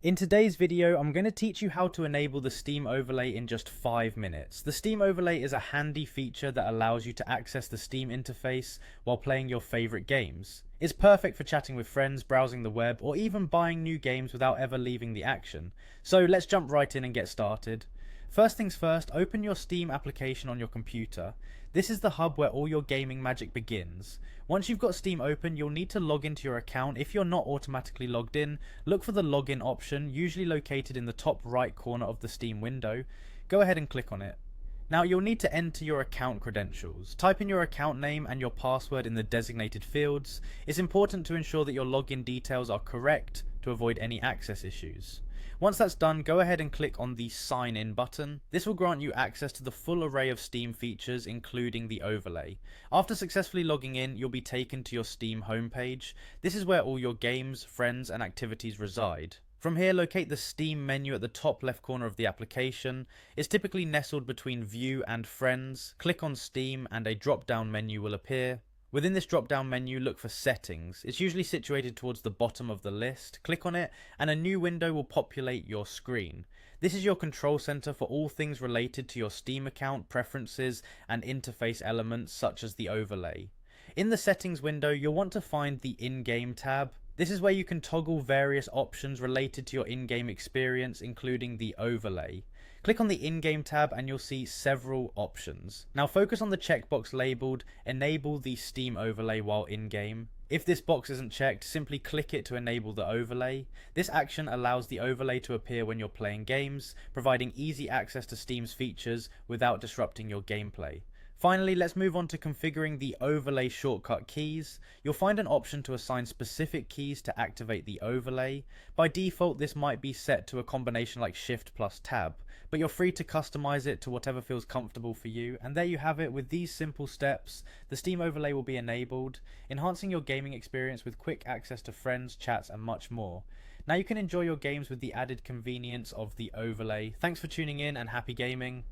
In today's video, I'm going to teach you how to enable the Steam Overlay in just 5 minutes. The Steam Overlay is a handy feature that allows you to access the Steam interface while playing your favourite games. It's perfect for chatting with friends, browsing the web, or even buying new games without ever leaving the action. So let's jump right in and get started. First things first, open your Steam application on your computer. This is the hub where all your gaming magic begins. Once you've got Steam open, you'll need to log into your account. If you're not automatically logged in, look for the login option, usually located in the top right corner of the Steam window. Go ahead and click on it. Now you'll need to enter your account credentials. Type in your account name and your password in the designated fields. It's important to ensure that your login details are correct to avoid any access issues. Once that's done, go ahead and click on the Sign In button. This will grant you access to the full array of Steam features, including the overlay. After successfully logging in, you'll be taken to your Steam homepage. This is where all your games, friends, and activities reside. From here, locate the Steam menu at the top left corner of the application. It's typically nestled between View and Friends. Click on Steam and a drop-down menu will appear. Within this drop-down menu, look for Settings. It's usually situated towards the bottom of the list. Click on it and a new window will populate your screen. This is your control center for all things related to your Steam account, preferences, and interface elements such as the overlay. In the Settings window, you'll want to find the In-Game tab. This is where you can toggle various options related to your in-game experience, including the overlay. Click on the in-game tab and you'll see several options. Now focus on the checkbox labelled Enable the Steam Overlay while in-game. If this box isn't checked, simply click it to enable the overlay. This action allows the overlay to appear when you're playing games, providing easy access to Steam's features without disrupting your gameplay. Finally, let's move on to configuring the overlay shortcut keys. You'll find an option to assign specific keys to activate the overlay. By default, this might be set to a combination like Shift plus Tab, but you're free to customize it to whatever feels comfortable for you. And there you have it. With these simple steps, the Steam overlay will be enabled, enhancing your gaming experience with quick access to friends, chats, and much more. Now you can enjoy your games with the added convenience of the overlay. Thanks for tuning in and happy gaming.